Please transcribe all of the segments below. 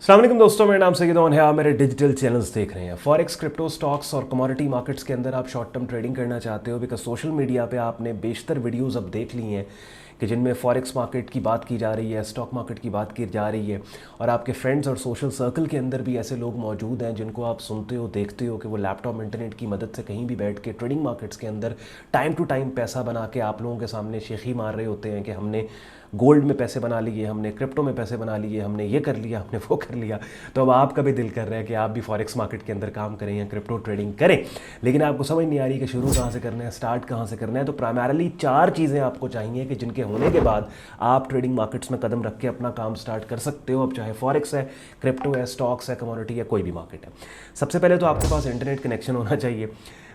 अस्सलाम वालेकुम दोस्तों, मेरा नाम सैयद ओन है। आप मेरे डिजिटल चैनल्स देख रहे हैं। फॉरेक्स, क्रिप्टो, स्टॉक्स और कमोडिटी मार्केट्स के अंदर आप शॉर्ट टर्म ट्रेडिंग करना चाहते हो बिकॉज सोशल मीडिया पे आपने बेशतर वीडियोस अब देख ली हैं कि जिनमें फॉरेक्स मार्केट की बात की जा रही है, स्टॉक मार्केट की बात की जा रही है, और आपके फ्रेंड्स और सोशल सर्कल के अंदर भी ऐसे लोग मौजूद हैं जिनको आप सुनते हो, देखते हो कि वो लैपटॉप इंटरनेट की मदद से कहीं भी बैठ के ट्रेडिंग मार्केट्स के अंदर टाइम टू टाइम पैसा बना के आप लोगों के सामने शेखी मार रहे होते हैं कि हमने गोल्ड में पैसे बना लिए, हमने क्रिप्टो में पैसे बना लिए, हमने ये कर लिया, हमने वो कर लिया। तो अब आपका भी दिल कर रहा है कि आप भी फॉरेक्स मार्केट के अंदर काम करें या क्रिप्टो ट्रेडिंग करें, लेकिन आपको समझ नहीं आ रही कि शुरू कहाँ से करना है, स्टार्ट कहाँ से करना है। तो प्राइमरली 4 चीज़ें आपको चाहिए कि जिनके होने के बाद आप ट्रेडिंग मार्केट्स में कदम रख के अपना काम स्टार्ट कर सकते हो। अब चाहे फॉरेक्स है, क्रिप्टो है, स्टॉक्स है, कमोडिटी है, कोई भी मार्केट है। सबसे पहले तो आपके पास इंटरनेट कनेक्शन होना चाहिए।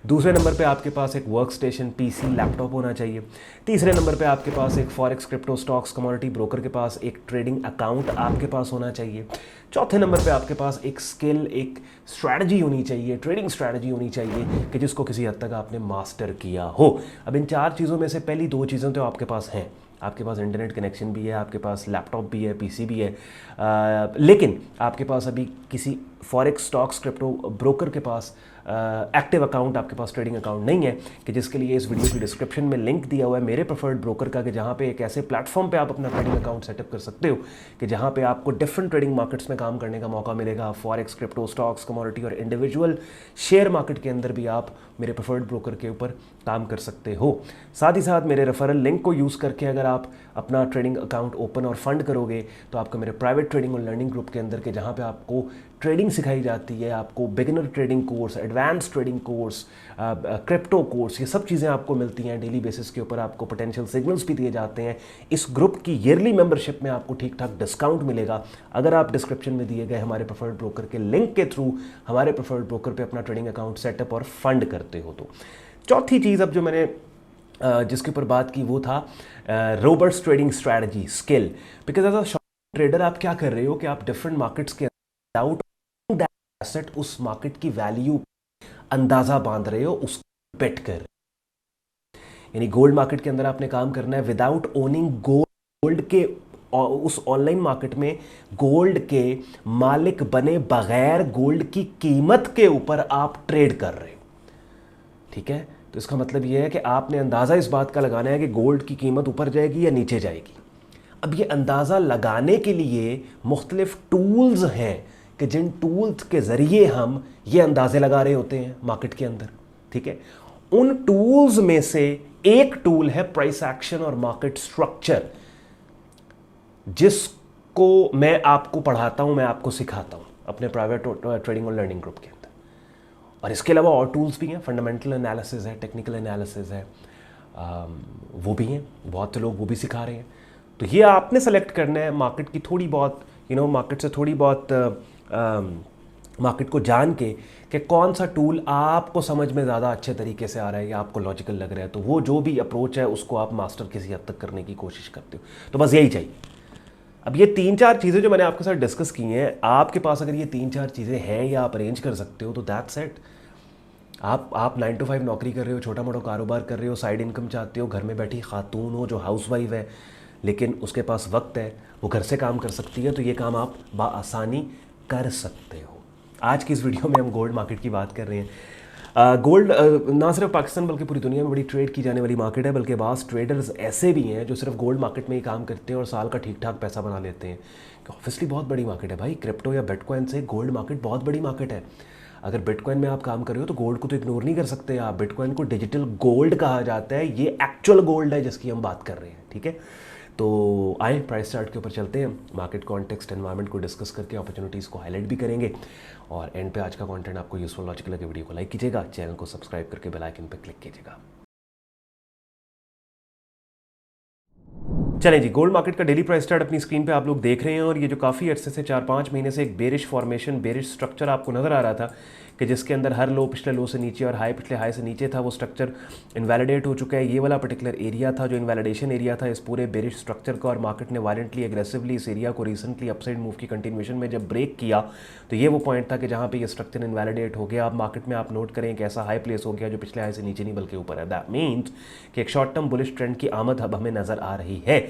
दूसरे नंबर पे आपके पास एक वर्क स्टेशन, पीसी, लैपटॉप होना चाहिए। तीसरे नंबर पे आपके पास एक forex, crypto, stocks, commodity broker के पास एक ट्रेडिंग अकाउंट आपके पास होना चाहिए। चौथे नंबर पे आपके पास एक स्किल, एक स्ट्रैटेजी होनी चाहिए, ट्रेडिंग स्ट्रैटेजी होनी चाहिए कि जिसको किसी हद तक आपने मास्टर किया हो। अब इन 4 चीज़ों में से पहली 2 चीज़ें तो आपके पास हैं। आपके पास इंटरनेट कनेक्शन भी है, आपके पास लैपटॉप भी है, पीसी भी है, लेकिन आपके पास अभी किसी फॉरेक्स, स्टॉक्स, क्रिप्टो ब्रोकर के पास एक्टिव अकाउंट, आपके पास ट्रेडिंग अकाउंट नहीं है, कि जिसके लिए इस वीडियो की डिस्क्रिप्शन में लिंक दिया हुआ है मेरे प्रेफर्ड ब्रोकर का, कि जहाँ पे एक ऐसे प्लेटफॉर्म पे आप अपना ट्रेडिंग अकाउंट सेटअप कर सकते हो कि जहाँ पे आपको डिफरेंट ट्रेडिंग मार्केट्स में काम करने का मौका मिलेगा। फॉरेक्स, क्रिप्टो, स्टॉक्स, कमोडिटी और इंडिविजुअल शेयर मार्केट के अंदर भी आप मेरे प्रेफर्ड ब्रोकर के ऊपर काम कर सकते हो। साथ ही साथ मेरे रेफरल लिंक को यूज़ करके अगर आप अपना ट्रेडिंग अकाउंट ओपन और फंड करोगे तो आपको मेरे प्राइवेट ट्रेडिंग और लर्निंग ग्रुप के अंदर के, जहाँ पे आपको ट्रेडिंग सिखाई जाती है, आपको beginner trading course, advance trading course, crypto course, ये सब चीज़ें आपको मिलती हैं डेली बेसिस के ऊपर। आपको पोटेंशियल सिग्नल्स भी दिए जाते हैं। इस ग्रुप की ईयरली मेंबरशिप में आपको ठीक ठाक डिस्काउंट मिलेगा अगर आप डिस्क्रिप्शन में दिए गए हमारे प्रेफर्ड ब्रोकर के लिंक के थ्रू हमारे प्रेफर्ड ब्रोकर पे अपना ट्रेडिंग अकाउंट सेटअप और फंड करते हो। तो चौथी चीज़ अब जो मैंने जिसके ऊपर बात की वो था Roberts trading strategy, skill. Because as a short trader आप क्या कर रहे हो कि आप डिफरेंट मार्केट्स के आउट एसेट, उस मार्केट की वैल्यू अंदाजा बांध रहे हो, उसको बेट कर। यानी गोल्ड मार्केट के अंदर आपने काम करना है विदाउट ओनिंग गोल्ड के, उस ऑनलाइन मार्केट में गोल्ड के मालिक बने बगैर गोल्ड की कीमत के ऊपर आप ट्रेड कर रहे हो। ठीक है, तो इसका मतलब यह है कि आपने अंदाज़ा इस बात का लगाना है कि गोल्ड की कीमत ऊपर जाएगी या नीचे जाएगी। अब ये अंदाज़ा लगाने के लिए मुख्तलिफ टूल्स हैं कि जिन टूल्स के ज़रिए हम ये अंदाज़े लगा रहे होते हैं मार्केट के अंदर। ठीक है, उन टूल्स में से एक टूल है प्राइस एक्शन और मार्केट स्ट्रक्चर, जिसको मैं आपको पढ़ाता हूं, मैं आपको सिखाता हूं अपने प्राइवेट ट्रेडिंग और लर्निंग ग्रुप के अंदर। और इसके अलावा और टूल्स भी हैं, फंडामेंटल एनालिसिस है, टेक्निकल एनालिसिस है, वो भी हैं, बहुत से लोग वो भी सिखा रहे हैं। तो ये आपने सेलेक्ट करना है मार्केट की थोड़ी बहुत, मार्केट से थोड़ी बहुत मार्केट को जान के कि कौन सा टूल आपको समझ में ज़्यादा अच्छे तरीके से आ रहा है या आपको लॉजिकल लग रहा है, तो वो जो भी अप्रोच है उसको आप मास्टर किसी हद तक करने की कोशिश करते हो। तो बस यही चाहिए। अब ये 3-4 चीज़ें जो मैंने आपके साथ डिस्कस की हैं, आपके पास अगर ये 3-4 चीज़ें हैं या आप अरेंज कर सकते हो तो दैट्स इट। आप 9 to 5 नौकरी कर रहे हो, छोटा मोटा कारोबार कर रहे हो, साइड इनकम चाहते हो, घर में बैठी खातून हो जो हाउसवाइफ है लेकिन उसके पास वक्त है, वो घर से काम कर सकती है, तो ये काम आप बाआसानी कर सकते हो। आज की इस वीडियो में हम गोल्ड मार्केट की बात कर रहे हैं। गोल्ड ना सिर्फ पाकिस्तान बल्कि पूरी दुनिया में बड़ी ट्रेड की जाने वाली मार्केट है, बल्कि बास ट्रेडर्स ऐसे भी हैं जो सिर्फ गोल्ड मार्केट में ही काम करते हैं और साल का ठीक ठाक पैसा बना लेते हैं। ऑब्वियसली बहुत बड़ी मार्केट है भाई, क्रिप्टो या बिटकॉइन से गोल्ड मार्केट बहुत बड़ी मार्केट है। अगर बिटकॉइन में आप काम कर रहे हो तो गोल्ड को तो इग्नोर नहीं कर सकते आप। बिटकॉइन को डिजिटल गोल्ड कहा जाता है, ये एक्चुअल गोल्ड है जिसकी हम बात कर रहे हैं। ठीक है, तो आए प्राइस चार्ट के ऊपर चलते हैं, मार्केट कॉन्टेक्स्ट एनवायरनमेंट को डिस्कस करके अपॉर्चुनिटीज़ को हाईलाइट भी करेंगे, और एंड पे आज का कंटेंट आपको यूजफुल लॉजिकल लगे वीडियो को लाइक कीजिएगा, चैनल को सब्सक्राइब करके बेल आइकन पर क्लिक कीजिएगा। चलें जी, गोल्ड मार्केट का डेली प्राइस चार्ट अपनी स्क्रीन पे आप लोग देख रहे हैं, और ये जो काफ़ी अर्से से 4-5 महीने से एक बेरिश फॉर्मेशन, बेरिश स्ट्रक्चर आपको नज़र आ रहा था कि जिसके अंदर हर लो पिछले लो से नीचे और हाई पिछले हाई से नीचे था, वो स्ट्रक्चर इनवैलिडेट हो चुका है। ये वाला पर्टिकुलर एरिया था जो इनवैलिडेशन एरिया था इस पूरे बेरिश स्ट्रक्चर का, और मार्केट ने वायलेंटली एग्रेसिवली इस एरिया को रिसेंटली अपसाइड मूव की कंटिन्यूएशन में जब ब्रेक किया तो ये वो पॉइंट था कि जहाँ पे ये स्ट्रक्चर इनवैलिडेट हो गया। अब मार्केट में आप नोट करें कि ऐसा हाई प्लेस हो गया जो पिछले हाई से नीचे नहीं बल्कि ऊपर है। दैट मीन्स कि एक शॉर्ट टर्म बुलिश ट्रेंड की आमद अब हमें नजर आ रही है।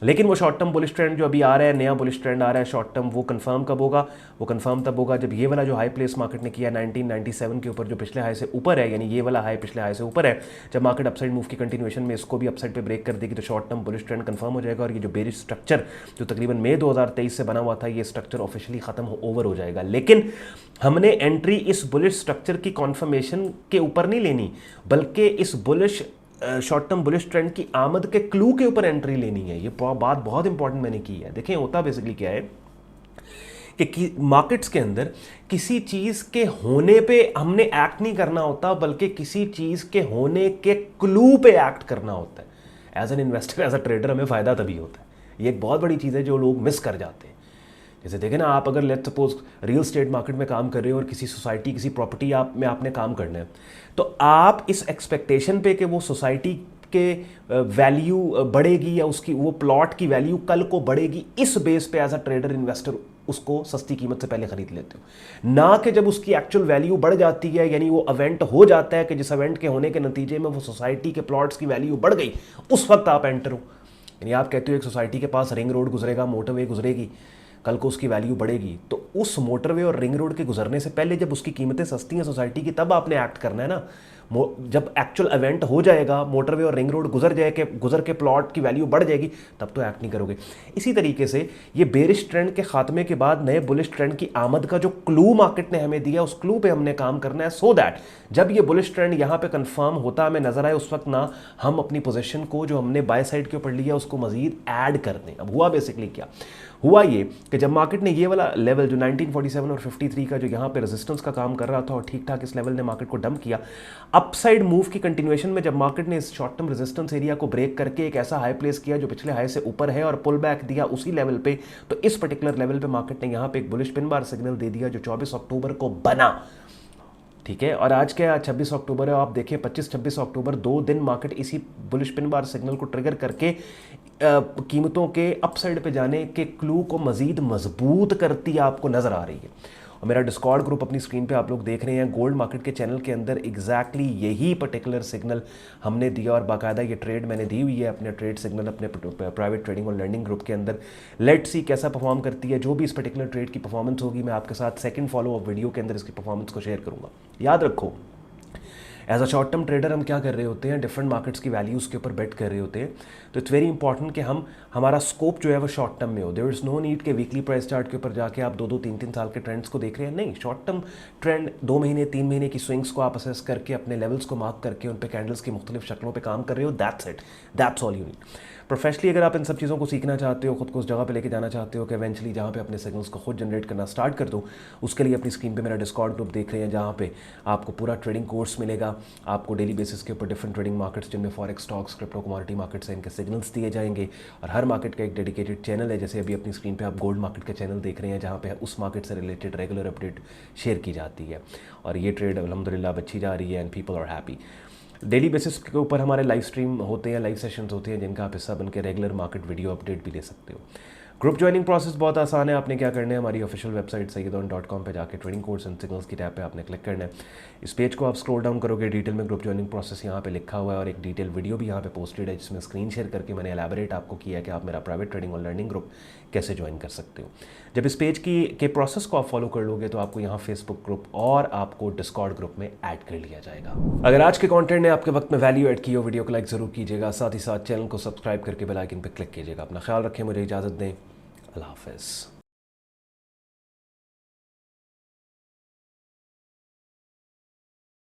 लेकिन वो शॉर्ट टर्म बुलिश ट्रेंड जो अभी आ रहा है, नया बुलिश ट्रेंड आ रहा है शॉर्ट टर्म, वो कंफर्म कब होगा? वो कंफर्म तब होगा जब ये वाला जो हाई प्लेस मार्केट ने किया 1997 के ऊपर जो पिछले हाई से ऊपर है, यानी ये वाला हाई पिछले हाई से ऊपर है, जब मार्केट अपसाइड मूव की कंटिन्यूएशन में इसको भी अपसाइड पे ब्रेक कर देगी तो short term bullish trend confirm हो जाएगा और ये जो बेरिश स्ट्रक्चर जो तकरीबन मई 2023 से बना हुआ था, ये स्ट्रक्चर ऑफिशियली खत्म ओवर हो जाएगा। लेकिन हमने एंट्री इस बुलिश स्ट्रक्चर की कॉन्फर्मेशन के ऊपर नहीं लेनी, बल्कि इस bullish short term bullish trend की आमद के क्लू के ऊपर एंट्री लेनी है। ये बात बहुत इंपॉर्टेंट मैंने की है। देखें, होता बेसिकली क्या है कि मार्केट्स के अंदर किसी चीज़ के होने पे हमने एक्ट नहीं करना होता, बल्कि किसी चीज़ के होने के क्लू पे एक्ट करना होता है। As an investor, as a trader हमें फ़ायदा तभी होता है। ये एक बहुत बड़ी चीज़ है जो लोग मिस कर जाते हैं। जैसे देखें ना, आप अगर let's suppose real estate market में काम कर रहे हो और किसी सोसाइटी, किसी प्रॉपर्टी में आपने काम करना है, तो आप इस एक्सपेक्टेशन पे कि वो सोसाइटी के वैल्यू बढ़ेगी या उसकी वो प्लॉट की वैल्यू कल को बढ़ेगी, इस बेस पे एज अ ट्रेडर इन्वेस्टर उसको सस्ती कीमत से पहले खरीद लेते हो, ना कि जब उसकी एक्चुअल वैल्यू बढ़ जाती है, यानी वो इवेंट हो जाता है कि जिस इवेंट के होने के नतीजे में वो सोसाइटी के प्लॉट्स की वैल्यू बढ़ गई, उस वक्त आप एंटर हो। यानी आप कहते हो एक सोसाइटी के पास रिंग रोड गुजरेगा, मोटरवे गुजरेगी, कल को उसकी वैल्यू बढ़ेगी, तो उस मोटरवे और रिंग रोड के गुजरने से पहले जब उसकी कीमतें सस्ती हैं सोसाइटी की, तब आपने एक्ट करना है ना। जब एक्चुअल इवेंट हो जाएगा, मोटरवे और रिंग रोड गुजर के प्लॉट की वैल्यू बढ़ जाएगी, तब तो एक्ट नहीं करोगे। इसी तरीके से ये बेरिश ट्रेंड के खात्मे के बाद नए बुलिश ट्रेंड की आमद का जो क्लू मार्केट ने हमें दिया, उस क्लू पे हमने काम करना है, सो दैट जब ये बुलिश ट्रेंड यहाँ पे कंफर्म होता हमें नजर आए, उस वक्त ना हम अपनी पोजीशन को जो हमने बाय साइड के ऊपर लिया उसको मजीद ऐड कर दें। अब हुआ बेसिकली क्या हुआ, ये कि जब मार्केट ने ये वाला लेवल जो 1947 और 53 का जो यहाँ पे रेजिस्टेंस का काम कर रहा था और ठीक ठाक इस लेवल ने मार्केट को डंप किया, अपसाइड मूव की कंटिन्यूएशन में जब मार्केट ने इस शॉर्ट टर्म रेजिस्टेंस एरिया को ब्रेक करके एक ऐसा हाई प्लेस किया जो पिछले हाई से ऊपर है और पुल बैक दिया उसी लेवल पे, तो इस पर्टिकुलर लेवल पे मार्केट ने यहाँ पे एक बुलिश पिन बार सिग्नल दे दिया जो 24 अक्टूबर को बना। ठीक है, और आज क्या, 26 अक्टूबर है, आप देखिए 25-26 अक्टूबर 2 दिन मार्केट इसी बुलिश पिन बार सिग्नल को ट्रिगर करके कीमतों के अपसाइड पे जाने के क्लू को मजीद मजबूत करती आपको नजर आ रही है। और मेरा डिस्कॉर्ड ग्रुप अपनी स्क्रीन पे आप लोग देख रहे हैं, गोल्ड मार्केट के चैनल के अंदर एग्जैक्टली यही पर्टिकुलर सिग्नल हमने दिया और बाकायदा ये ट्रेड मैंने दी हुई है अपने ट्रेड सिग्नल अपने प्राइवेट ट्रेडिंग और लर्निंग ग्रुप के अंदर। लेट्स सी कैसा परफॉर्म करती है। जो भी इस पर्टिकुलर ट्रेड की परफॉर्मेंस होगी, मैं आपके साथ सेकंड फॉलो अप वीडियो के अंदर इसकी परफॉर्मेंस को शेयर करूंगा। याद रखो, as a short term trader हम क्या कर रहे होते हैं, डिफरेंट मार्केट्स की वैल्यूज़ के ऊपर बेट कर रहे होते हैं। तो इट्स वेरी इंपॉर्टेंट कि हमारा स्कोप जो है वो शॉर्ट टर्म में हो। देयर इज़ नो नीड के वीकली प्राइस चार्ट के ऊपर जाके आप 2-2, 3-3 साल के ट्रेंड्स को देख रहे हैं। नहीं, शॉर्ट टर्म ट्रेंड 2 महीने 3 महीने की स्विंग्स को आप असेस करके अपने लेवल्स को मार्क करके उन पे कैंडल्स की मुख्तलिफ शक्लों पे काम कर रहे हो। That's it, that's all you need. Professionally अगर आप इन सब चीज़ों को सीखना चाहते हो, खुद को उस जगह पे लेके जाना चाहते हो कि इवेंचुअली जहाँ पे अपने सिग्नल्स को खुद जनरेट करना स्टार्ट कर दो, उसके लिए अपनी स्क्रीन पे मेरा डिस्कॉर्ड ग्रुप देख रहे हैं जहाँ पे आपको पूरा ट्रेडिंग कोर्स मिलेगा। आपको डेली बेसिस के ऊपर डिफरेंट ट्रेडिंग मार्केट्स जिनमें forex, stocks, crypto, commodity markets हैं, इनके सिग्नल्स दिए जाएंगे और हर मार्केट का एक डेडिकेटेड चैनल है। जैसे अभी अपनी स्क्रीन पर आप गोल्ड मार्केट का चैनल देख रहे हैं जहाँ पे उस मार्केट से रिलेटेड रेगुलर अपडेट शेयर की जाती है और ये ट्रेड अल्हम्दुलिल्लाह अच्छी जा रही है and people are happy. Daily basis के ऊपर हमारे लाइव स्ट्रीम होते हैं, लाइव सेशंस होते हैं जिनका आप हिस्सा बन के रेगुलर मार्केट वीडियो अपडेट भी ले सकते हो। ग्रुप ज्वाइनिंग प्रोसेस बहुत आसान है। आपने क्या करना है, हमारी ऑफिशियल वेबसाइट sayyidon.com पे जाके ट्रेडिंग कोर्स एंड सिग्नल्स की टैब पे आपने क्लिक करना है। इस पेज को आप स्क्रॉल डाउन करोगे, डिटेल में ग्रुप ज्वाइनिंग प्रोसेस यहाँ पे लिखा हुआ है और एक डिटेल वीडियो भी यहाँ पे पोस्टेड है जिसमें स्क्रीन शेयर करके मैंने एलैबोरेट आपको किया है कि आप मेरा प्राइवेट ट्रेडिंग और लर्निंग ग्रुप कैसे ज्वाइन कर सकते हो। जब इस पेज के प्रोसेस को आप फॉलो कर लोगे तो आपको यहाँ फेसबुक ग्रुप और आपको डिस्कॉर्ड ग्रुप में ऐड कर लिया जाएगा। अगर आज के कंटेंट ने आपके वक्त में वैल्यू ऐड की हो, वीडियो को लाइक ज़रूर कीजिएगा, साथ ही साथ चैनल को सब्सक्राइब करके बेल आइकन पर क्लिक कीजिएगा। अपना ख्याल रखें, मुझे इजाज़त दें, अल्लाह हाफ़िज़।